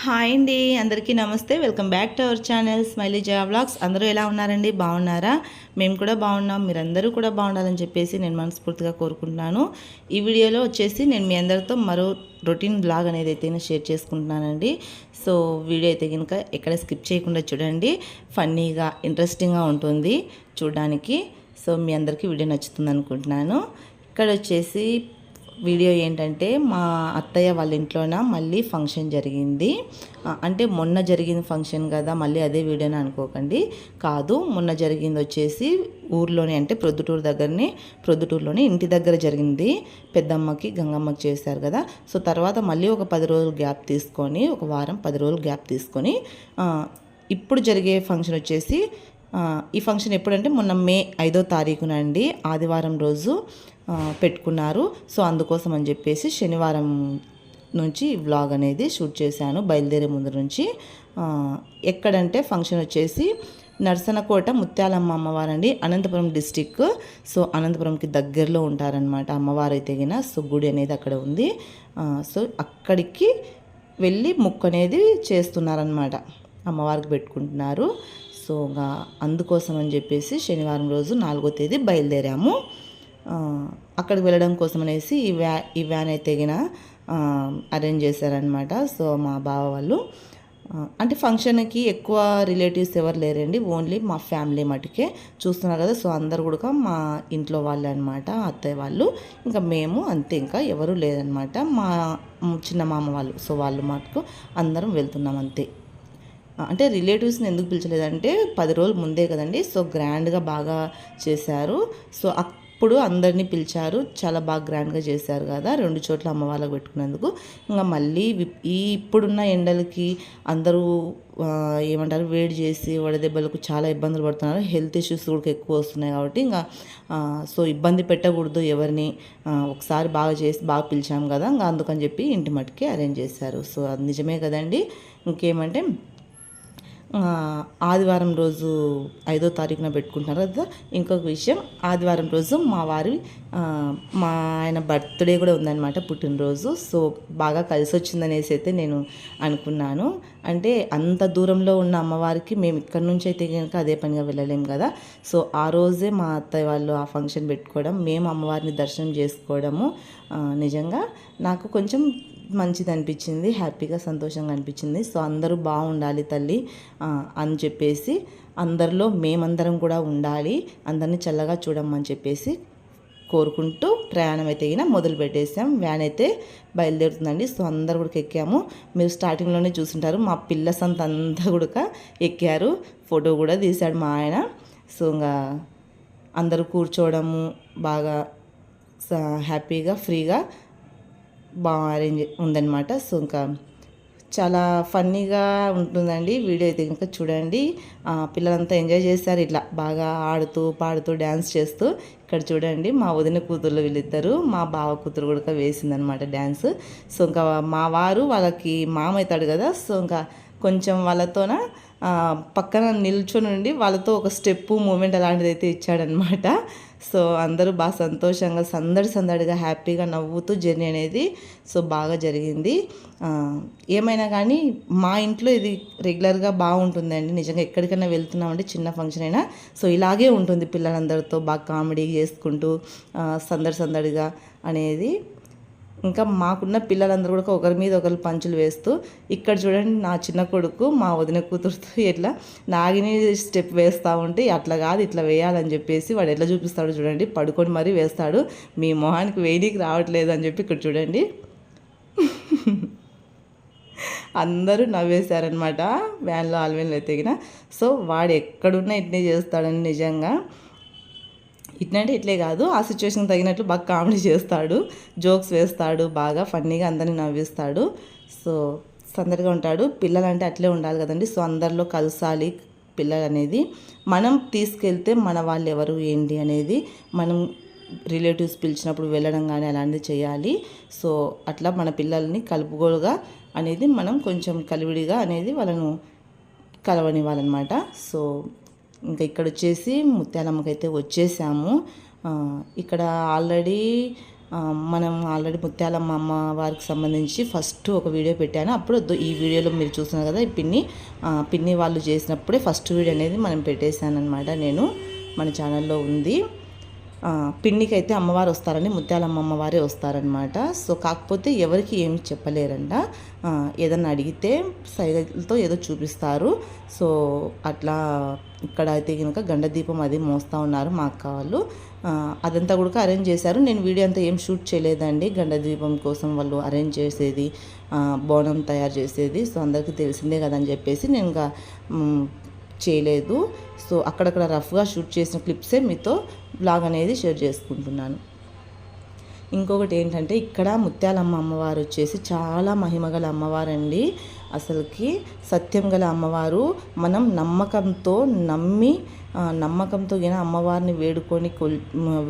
Hi అండి, అందరికీ నమస్తే. Welcome back to our channel smiley Jaya vlogs. అందరూ ఎలా ఉన్నారండి? బాగున్నారా? మేము కూడా బాగున్నాం. మీరందరూ కూడా బాగుండాలని చెప్పేసి నేను మనస్ఫూర్తిగా కోరుకుంటున్నాను. ఈ వీడియోలో వచ్చేసి నేను మీ అందరితో మరో రొటీన్ బ్లాగ్ అనేది అయితే షేర్ చేసుకుంటున్నానండి. సో వీడియో అయితే కనుక ఎక్కడ స్కిప్ చేయకుండా చూడండి. ఫన్నీగా ఇంట్రెస్టింగ్గా ఉంటుంది చూడడానికి. సో మీ అందరికీ వీడియో నచ్చుతుంది అనుకుంటున్నాను. ఇక్కడ వచ్చేసి వీడియో ఏంటంటే మా అత్తయ్య వాళ్ళ ఇంట్లోన మళ్ళీ ఫంక్షన్ జరిగింది. అంటే మొన్న జరిగిన ఫంక్షన్ కదా, మళ్ళీ అదే వీడియోని అనుకోకండి. కాదు, మొన్న జరిగింది వచ్చేసి ఊర్లోనే, అంటే ప్రొద్దుటూరులోనే ఇంటి దగ్గర జరిగింది. పెద్దమ్మకి గంగమ్మకి చేశారు కదా. సో తర్వాత మళ్ళీ ఒక 10 రోజులు గ్యాప్ తీసుకొని, ఒక వారం 10 రోజులు గ్యాప్ తీసుకొని ఇప్పుడు జరిగే ఫంక్షన్ వచ్చేసి, ఈ ఫంక్షన్ ఎప్పుడంటే మొన్న మే 5వ తారీఖున అండి, ఆదివారం రోజు పెట్టుకున్నారు. సో అందుకోసం అని చెప్పేసి శనివారం నుంచి వ్లాగ్ అనేది షూట్ చేశాను, బయలుదేరే ముందు నుంచి. ఎక్కడంటే ఫంక్షన్ వచ్చేసి నర్సనకోట ముత్యాలమ్మ అమ్మవారండి, అనంతపురం డిస్టిక్. సో అనంతపురంకి దగ్గరలో ఉంటారనమాట అమ్మవారు అయితే గిన. సో గుడి అనేది అక్కడ ఉంది. సో అక్కడికి వెళ్ళి ముక్కు అనేది చేస్తున్నారనమాట, అమ్మవారికి పెట్టుకుంటున్నారు. సో అందుకోసం అని చెప్పేసి శనివారం రోజు 4వ తేదీ బయలుదేరాము. అక్కడికి వెళ్ళడం కోసం అనేసి ఈ వ్యాన్ అయితే గిన అరేంజ్ చేశారనమాట. సో మా బావ వాళ్ళు, అంటే ఫంక్షన్కి ఎక్కువ రిలేటివ్స్ ఎవరు లేరండి, ఓన్లీ మా ఫ్యామిలీ మటుకే చూస్తున్నారు కదా. సో అందరు కూడా మా ఇంట్లో వాళ్ళే అనమాట, అత్తయ్య వాళ్ళు. ఇంకా మేము అంతే, ఇంకా ఎవరు లేదనమాట, మా చిన్న మామ వాళ్ళు. సో వాళ్ళు మటుకు అందరం వెళ్తున్నాం అంతే. అంటే రిలేటివ్స్ని ఎందుకు పిలిచలేదంటే 10 రోజులు ముందే కదండి. సో గ్రాండ్గా బాగా చేశారు. సో అప్పుడు అందరినీ పిలిచారు, చాలా బాగా గ్రాండ్గా చేశారు కదా, 2 చోట్ల అమ్మవాళ్ళకి పెట్టుకున్నందుకు. ఇంకా మళ్ళీ ఇప్పుడున్న ఎండలకి అందరూ ఏమంటారు, వేడి చేసి వడదెబ్బలకు చాలా ఇబ్బందులు పడుతున్నారు. హెల్త్ ఇష్యూస్ కూడా ఎక్కువ వస్తున్నాయి కాబట్టి ఇంకా సో ఇబ్బంది పెట్టకూడదు ఎవరిని. ఒకసారి బాగా చేసి బాగా పిలిచాం కదా, ఇంకా అందుకని చెప్పి ఇంటి మట్టుకే అరేంజ్ చేశారు. సో అది నిజమే కదండి. ఇంకేమంటే ఆదివారం రోజు 5వ తారీఖున పెట్టుకుంటున్నారు కదా. ఇంకొక విషయం, ఆదివారం రోజు మా ఆయన బర్త్డే కూడా ఉందన్నమాట, పుట్టినరోజు. సో బాగా కలిసి వచ్చిందనేసి అయితే నేను అనుకున్నాను. అంటే అంత దూరంలో ఉన్న అమ్మవారికి మేము ఇక్కడ నుంచి అయితే కనుక అదే పనిగా వెళ్ళలేం కదా. సో ఆ రోజే మా అత్తయ్య వాళ్ళు ఆ ఫంక్షన్ పెట్టుకోవడం, మేము అమ్మవారిని దర్శనం చేసుకోవడము నిజంగా నాకు కొంచెం మంచిది అనిపించింది, హ్యాపీగా సంతోషంగా అనిపించింది. సో అందరూ బాగుండాలి తల్లి అని చెప్పేసి, అందరిలో మేమందరం కూడా ఉండాలి, అందరినీ చల్లగా చూడమని చెప్పేసి కోరుకుంటూ ప్రయాణం అయితే మొదలు పెట్టేసాం. వ్యాన్ అయితే బయలుదేరుతుందండి. సో అందరు కూడా ఎక్కాము. మీరు స్టార్టింగ్లోనే చూసుంటారు, మా పిల్ల సంత అంతా కూడా ఎక్కారు. ఫోటో కూడా తీశాడు మా ఆయన. సో ఇంకా అందరూ కూర్చోవడము బాగా హ్యాపీగా ఫ్రీగా బాగా అరేంజ్ ఉందన్నమాట. సో ఇంకా చాలా ఫన్నీగా ఉంటుందండి వీడియో అయితే కనుక చూడండి. పిల్లలంతా ఎంజాయ్ చేస్తారు, ఇట్లా బాగా ఆడుతూ పాడుతూ డ్యాన్స్ చేస్తూ. ఇక్కడ చూడండి మా వదిన కూతుర్లు వీళ్ళిద్దరు, మా బావ కూతురు కూడా వేసిందనమాట డ్యాన్స్. సో ఇంకా మా వారు వాళ్ళకి మామ అవుతాడు కదా. సో ఇంకా కొంచెం వాళ్ళతోన పక్కన నిల్చొని వాళ్ళతో ఒక స్టెప్పు మూమెంట్ అలాంటిది అయితే ఇచ్చాడనమాట. సో అందరూ బాగా సంతోషంగా సందడిగా హ్యాపీగా నవ్వుతూ జర్నీ అనేది సో బాగా జరిగింది. ఏమైనా కానీ మా ఇంట్లో ఇది రెగ్యులర్గా బాగుంటుందండి నిజంగా. ఎక్కడికైనా వెళ్తున్నామంటే చిన్న ఫంక్షన్ అయినా సో ఇలాగే ఉంటుంది, పిల్లలందరితో బాగా కామెడీ చేసుకుంటూ సందడిగా అనేది. ఇంకా మాకున్న పిల్లలందరూ కూడా ఒకరి మీద ఒకరు పంచులు వేస్తూ, ఇక్కడ చూడండి నా చిన్న కొడుకు మా వదిన కూతురుతో ఎట్లా నాగిని స్టెప్ వేస్తూ ఉంటే, అట్లా కాదు ఇట్లా వేయాలని చెప్పేసి వాడు ఎట్లా చూపిస్తాడు చూడండి, పడుకొని మరీ వేస్తాడు. మీ మొహానికి వేయడానికి రావట్లేదు అని చెప్పి ఇక్కడ చూడండి అందరూ నవ్వేశారనమాట వ్యాన్లో ఆల్వేన్లో ఎత్తిగిన. సో వాడు ఎక్కడున్నా ఇట్నే చేస్తాడని నిజంగా. ఇట్లంటే ఇట్లే కాదు, ఆ సిచ్యువేషన్ తగినట్లు బాగా కామెడీ చేస్తాడు, జోక్స్ వేస్తాడు, బాగా ఫన్నీగా అందరినీ నవ్విస్తాడు. సో సందడిగా ఉంటాడు. పిల్లలంటే అట్లే ఉండాలి కదండి. సో అందరిలో కలసాలి పిల్లలు అనేది. మనం తీసుకెళ్తే మన వాళ్ళు ఎవరు ఏంటి అనేది, మనం రిలేటివ్స్ పిలిచినప్పుడు వెళ్ళడం కానీ అలాంటివి చేయాలి. సో అట్లా మన పిల్లల్ని కలుపుగోలుగా అనేది మనం కొంచెం కలివిడిగా అనేది వాళ్ళను కలవనివ్వాలన్నమాట. సో ఇంకా ఇక్కడ వచ్చేసి ముత్యాలమ్మకైతే వచ్చేసాము. ఇక్కడ ఆల్రెడీ మనం ఆల్రెడీ ముత్యాలమ్మ అమ్మ వారికి సంబంధించి ఫస్ట్ ఒక వీడియో పెట్టాను. అప్పుడు ఈ వీడియోలో మీరు చూస్తున్నారు కదా, ఈ పిన్ని వాళ్ళు చేసినప్పుడే ఫస్ట్ వీడియో అనేది మనం పెట్టేశాను అనమాట. నేను మన ఛానల్లో ఉంది. పిన్నికి అయితే అమ్మవారు వస్తారని, ముత్యాలమ్మ అమ్మవారే వస్తారనమాట. సో కాకపోతే ఎవరికి ఏమి చెప్పలేరంట. ఏదన్నా అడిగితే సైగలతో ఏదో చూపిస్తారు. సో అట్లా ఇక్కడ అయితే కనుక గండ దీపం అది మోస్తూ ఉన్నారు మా అక్క వాళ్ళు. అదంతా కూడా అరేంజ్ చేశారు. నేను వీడియో అంతా ఏం షూట్ చేయలేదండి. గండ దీపం కోసం వాళ్ళు అరేంజ్ చేసేది, బోనం తయారు చేసేది, సో అందరికీ తెలిసిందే కదని చెప్పేసి నేను ఇంకా చేయలేదు. సో అక్కడక్కడ రఫ్గా షూట్ చేసిన క్లిప్సే మీతో బ్లాగ్ అనేది షేర్ చేసుకుంటున్నాను. ఇంకొకటి ఏంటంటే, ఇక్కడ ముత్యాలమ్మ అమ్మవారు వచ్చేసి చాలా మహిమగల అమ్మవారండి. అసలుకి సత్యం గల అమ్మవారు. మనం నమ్మకంతో గిన అమ్మవారిని వేడుకొని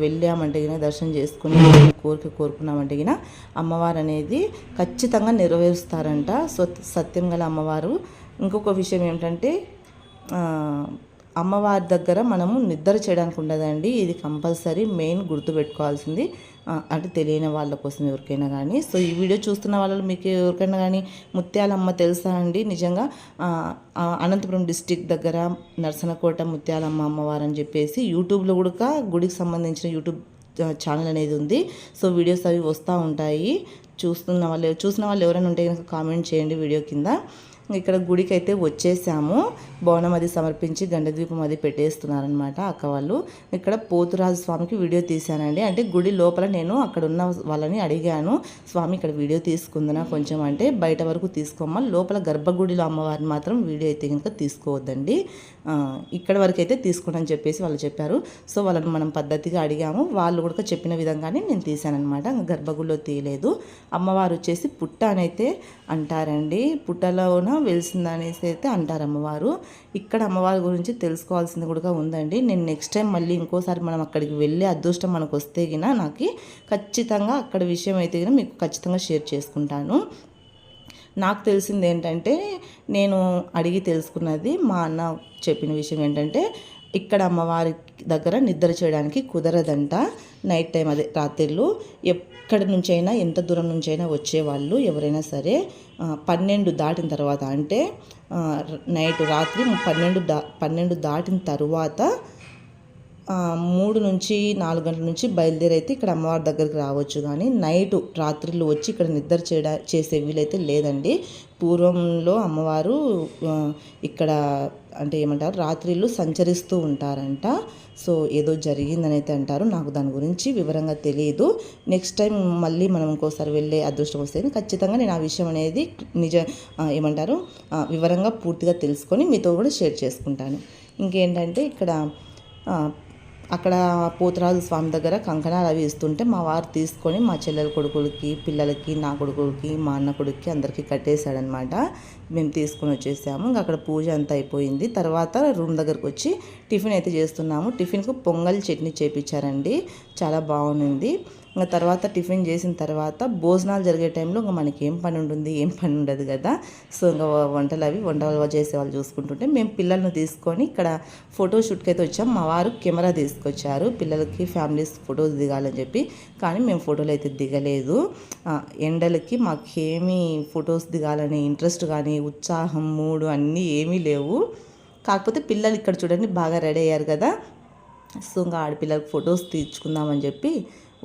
వెళ్ళామంటే గిన, దర్శనం చేసుకుని కోరుకున్నామంటే గిన అమ్మవారు అనేది ఖచ్చితంగా నెరవేరుస్తారంట. సో సత్యం గల అమ్మవారు. ఇంకొక విషయం ఏమిటంటే, అమ్మవారి దగ్గర మనము నిద్ర చేయడానికి ఉండదండి. ఇది కంపల్సరీ మెయిన్ గుర్తుపెట్టుకోవాల్సింది. అంటే తెలియని వాళ్ళ కోసం ఎవరికైనా కానీ. సో ఈ వీడియో చూస్తున్న వాళ్ళు మీకు ఎవరికైనా కానీ ముత్యాలమ్మ తెలుసా అండి? నిజంగా అనంతపురం డిస్టిక్ దగ్గర నర్సనకోట ముత్యాలమ్మ అమ్మవారు అని చెప్పేసి యూట్యూబ్లో కూడా గుడికి సంబంధించిన యూట్యూబ్ ఛానల్ అనేది ఉంది. సో వీడియోస్ అవి వస్తూ ఉంటాయి. చూసిన వాళ్ళు ఎవరైనా ఉంటే కనుక కామెంట్ చేయండి వీడియో కింద. ఇక్కడ గుడికి అయితే వచ్చేసాము. బోనం అది సమర్పించి గండద్వీపం అది పెట్టేస్తున్నారనమాట అక్క వాళ్ళు. ఇక్కడ పోతురాజు స్వామికి వీడియో తీశానండి. అంటే గుడి లోపల నేను అక్కడ ఉన్న వాళ్ళని అడిగాను, స్వామి ఇక్కడ వీడియో తీసుకుందనా కొంచెం అంటే, బయట వరకు తీసుకోమ్మా, లోపల గర్భగుడిలో అమ్మవారిని మాత్రం వీడియో అయితే కనుక తీసుకోవద్దండి, ఇక్కడ వరకు అయితే తీసుకోండి చెప్పేసి వాళ్ళు చెప్పారు. సో వాళ్ళని మనం పద్ధతిగా అడిగాము. వాళ్ళు కూడా చెప్పిన విధంగానే నేను తీశానమాట. గర్భగుడిలో తీయలేదు. అమ్మవారు వచ్చేసి పుట్ట అనైతే అంటారండి. పుట్టలోన వెలిసిందనేసి అయితే అంటారు అమ్మవారు. ఇక్కడ అమ్మవారి గురించి తెలుసుకోవాల్సింది కూడా ఉందండి. నేను నెక్స్ట్ టైం మళ్ళీ ఇంకోసారి మనం అక్కడికి వెళ్ళే అదృష్టం మనకు వస్తే గిన నాకు ఖచ్చితంగా అక్కడ విషయం అయితే గిన మీకు ఖచ్చితంగా షేర్ చేసుకుంటాను. నాకు తెలిసింది ఏంటంటే, నేను అడిగి తెలుసుకున్నది, మా అన్న చెప్పిన విషయం ఏంటంటే, ఇక్కడ అమ్మవారి దగ్గర నిద్ర చేయడానికి కుదరదంట. నైట్ టైం అదే రాత్రిళ్ళు ఎక్కడి నుంచైనా ఎంత దూరం నుంచైనా వచ్చేవాళ్ళు ఎవరైనా సరే 12 దాటిన తర్వాత, అంటే రాత్రి 12 దాటిన తర్వాత 3 నుంచి 4 గంటల నుంచి బయలుదేరైతే ఇక్కడ అమ్మవారి దగ్గరికి రావచ్చు. కానీ రాత్రిళ్ళు వచ్చి ఇక్కడ నిద్ర చేసే వీలైతే లేదండి. పూర్వంలో అమ్మవారు ఇక్కడ అంటే ఏమంటారు, రాత్రిళ్ళు సంచరిస్తూ ఉంటారంట. సో ఏదో జరిగిందని అయితే అంటారు. నాకు దాని గురించి వివరంగా తెలియదు. నెక్స్ట్ టైం మళ్ళీ మనం ఇంకోసారి వెళ్ళే అదృష్టం వస్తే ఖచ్చితంగా నేను ఆ విషయం అనేది వివరంగా పూర్తిగా తెలుసుకొని మీతో కూడా షేర్ చేసుకుంటాను. ఇంకేంటంటే, అక్కడ పోతురాజు స్వామి దగ్గర కంకణాలు అవి ఇస్తుంటే మా వారు తీసుకొని మా చెల్లెల కొడుకులకి, పిల్లలకి, నా కొడుకులకి, మా అన్న కొడుకుకి అందరికీ కట్టేశాడనమాట. మేము తీసుకొని వచ్చేసాము. ఇంకా అక్కడ పూజ అంతా అయిపోయింది. తర్వాత రూమ్ దగ్గరకు వచ్చి టిఫిన్ అయితే చేస్తున్నాము. టిఫిన్కు పొంగల్ చట్నీ చేపించారండి, చాలా బాగుంది. ఇంకా తర్వాత టిఫిన్ చేసిన తర్వాత భోజనాలు జరిగే టైంలో ఇంకా మనకి ఏం పని ఉండదు కదా. సో ఇంకా వంటలు చేసేవాళ్ళు చూసుకుంటుంటే మేము పిల్లల్ని తీసుకొని ఇక్కడ ఫోటోషూట్కి అయితే వచ్చాం. మా వారు కెమెరా తీసుకొచ్చారు పిల్లలకి ఫ్యామిలీస్ ఫొటోస్ దిగాలని చెప్పి. కానీ మేము ఫోటోలు అయితే దిగలేదు. ఎండలకి మాకేమీ ఫొటోస్ దిగాలని ఇంట్రెస్ట్ కానీ ఉత్సాహం మూడు అన్నీ ఏమీ లేవు. కాకపోతే పిల్లలు ఇక్కడ చూడండి బాగా రెడీ అయ్యారు కదా. సో ఇంకా ఆడపిల్లలకి ఫొటోస్ తీర్చుకుందామని చెప్పి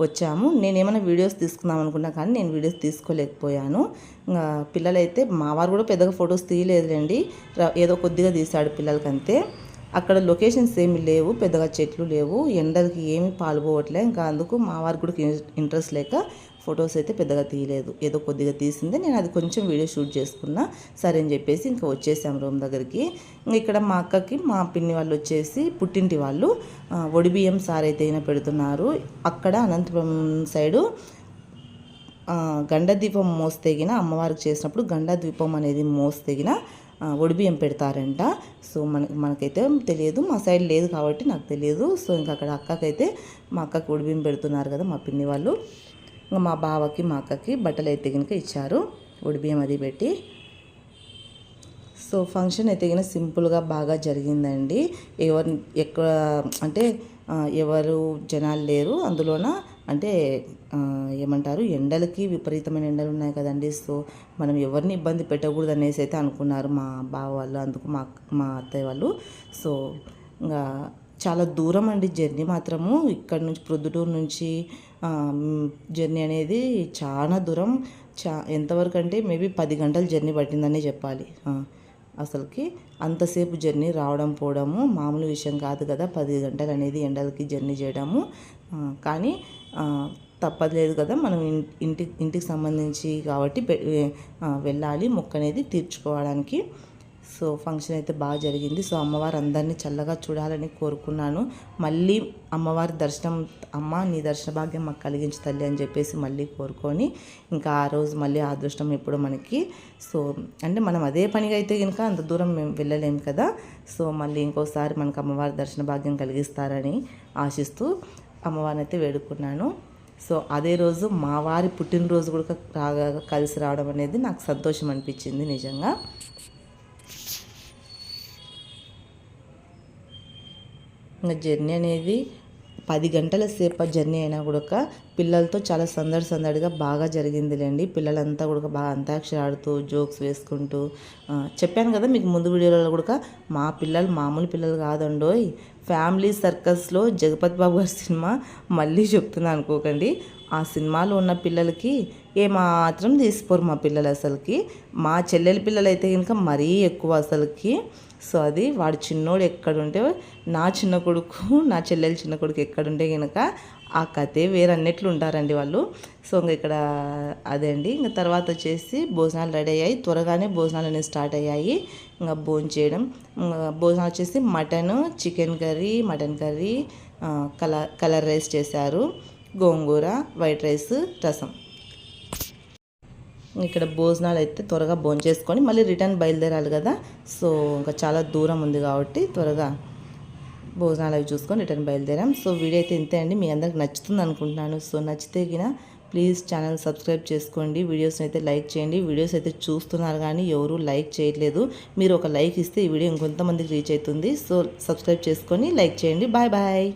వచ్చాము. నేనేమైనా వీడియోస్ తీసుకుందాం అనుకున్నా కానీ నేను వీడియోస్ తీసుకోలేకపోయాను. ఇంకా పిల్లలైతే మా వారు కూడా పెద్దగా ఫొటోస్ తీయలేదులేండి, ఏదో కొద్దిగా తీశాడు పిల్లలకంతే. అక్కడ లొకేషన్స్ ఏమి లేవు, పెద్దగా చెట్లు లేవు, ఎండలకి ఏమీ పాల్పోవట్లే. ఇంకా అందుకు మా వారికి కూడా ఇంట్రెస్ట్ లేక ఫొటోస్ అయితే పెద్దగా తీయలేదు, ఏదో కొద్దిగా తీసిందే. నేను అది కొంచెం వీడియో షూట్ చేసుకున్నా, సరే అని చెప్పేసి ఇంకా వచ్చేసాం రూమ్ దగ్గరికి. ఇక్కడ మా అక్కకి మా పిన్ని వాళ్ళు వచ్చేసి పుట్టింటి వాళ్ళు ఒడిబియ్యం సార్ అయితే పెడుతున్నారు. అక్కడ అనంతపురం సైడు గండదీపం మోస్తేగిన అమ్మవారికి చేసినప్పుడు గండదీపం అనేది మోస్తేగిన ఒడిబియ్యం పెడతారంట. సో మనకైతే తెలియదు, మా సైడ్ లేదు కాబట్టి నాకు తెలియదు. సో ఇంకా అక్కడ అక్కకైతే మా అక్కకి ఒడిబియ్యం పెడుతున్నారు కదా మా పిన్ని వాళ్ళు. ఇంకా మా బావకి మా అక్కకి బట్టలు అయితే కనుక ఇచ్చారు ఒడిబియ్యం అది పెట్టి. సో ఫంక్షన్ అయితే కనుక సింపుల్గా బాగా జరిగిందండి. ఎవరు జనాలు లేరు. అందులోన అంటే ఏమంటారు, ఎండలకి విపరీతమైన ఎండలు ఉన్నాయి కదండి. సో మనం ఎవరిని ఇబ్బంది పెట్టకూడదు అనేసి అయితే అనుకున్నారు మా బావ వాళ్ళు, అందుకు మా అత్తయ్య వాళ్ళు. సో ఇంకా చాలా దూరం అండి జర్నీ మాత్రము. ఇక్కడ నుంచి ప్రొద్దుటూరు నుంచి జర్నీ అనేది చాలా దూరం. ఎంతవరకు అంటే మేబీ 10 గంటలు జర్నీ పట్టిందనే చెప్పాలి. అసలుకి అంతసేపు జర్నీ రావడం పోవడము మామూలు విషయం కాదు కదా. 10 గంటలు అనేది ఎండలకి జర్నీ చేయడము. కానీ తప్పలేదు కదా, మనం ఇంటికి సంబంధించి కాబట్టి వెళ్ళాలి మొక్క అనేది తీర్చుకోవడానికి. సో ఫంక్షన్ అయితే బాగా జరిగింది. సో అమ్మవారు అందరినీ చల్లగా చూడాలని కోరుకున్నాను. మళ్ళీ అమ్మవారి దర్శనం, అమ్మ నీ దర్శన భాగ్యం మాకు కలిగించు తల్లి అని చెప్పేసి మళ్ళీ కోరుకొని, ఇంకా ఆ రోజు మళ్ళీ ఆ అదృష్టం ఎప్పుడు మనకి. సో అంటే మనం అదే పనిగా అయితే కనుక అంత దూరం మేము వెళ్ళలేము కదా. సో మళ్ళీ ఇంకోసారి మనకు అమ్మవారి దర్శన భాగ్యం కలిగిస్తారని ఆశిస్తూ అమ్మవారిని అయితే వేడుకున్నాను. సో అదే రోజు మా వారి పుట్టినరోజు కూడా కలిసి రావడం అనేది నాకు సంతోషం అనిపించింది నిజంగా. ఇంకా జర్నీ అనేది 10 గంటల సేపు జర్నీ అయినా కూడా పిల్లలతో చాలా సందడిగా బాగా జరిగిందిలేండి. పిల్లలంతా కూడా బాగా అంతాక్షరి ఆడుతూ జోక్స్ వేసుకుంటూ, చెప్పాను కదా మీకు ముందు వీడియోలలో కూడా మా పిల్లలు మామూలు పిల్లలు కాదండోయ్. ఫ్యామిలీ సర్కస్లో జగపతి బాబు గారి సినిమా మళ్ళీ చెప్తున్నా అనుకోకండి. ఆ సినిమాలో ఉన్న పిల్లలకి ఏమాత్రం తీసిపోరు మా పిల్లలు అసలుకి. మా చెల్లెలి పిల్లలు అయితే కనుక మరీ ఎక్కువ అసలుకి. సో అది వాడు చిన్నోడు ఎక్కడుంటే నా చిన్న కొడుకు, నా చెల్లెలు చిన్న కొడుకు ఎక్కడుంటే కనుక ఆ కథే వేరన్నట్లు ఉంటారండి వాళ్ళు. సో ఇంకా ఇక్కడ అదే అండి. ఇంకా తర్వాత వచ్చేసి భోజనాలు రెడీ అయ్యాయి. త్వరగానే భోజనాలు అనేవి స్టార్ట్ అయ్యాయి. ఇంకా భోజనం చేయడం, భోజనాలు వచ్చేసి chicken curry, mutton curry, colour rice చేశారు, గోంగూర, వైట్ రైస్, రసం. ఇక్కడ భోజనాలు అయితే త్వరగా భోంచేసుకొని మళ్ళీ రిటర్న్ బయలుదేరాలి కదా. సో ఇంకా చాలా దూరం ఉంది కాబట్టి త్వరగా భోజనాలు అవి చూసుకొని రిటర్న్ బయలుదేరాం. సో వీడియో అయితే ఇంతే అండి. మీ అందరికి నచ్చుతుంది అనుకుంటున్నాను. సో నచ్చితే గిన ప్లీజ్ ఛానల్ సబ్స్క్రైబ్ చేసుకోండి. వీడియోస్ని అయితే లైక్ చేయండి. వీడియోస్ అయితే చూస్తున్నారు కానీ ఎవరు లైక్ చేయట్లేదు. మీరు ఒక లైక్ ఇస్తే ఈ వీడియో ఇంకొంతమందికి రీచ్ అవుతుంది. సో సబ్స్క్రైబ్ చేసుకొని లైక్ చేయండి. Bye bye.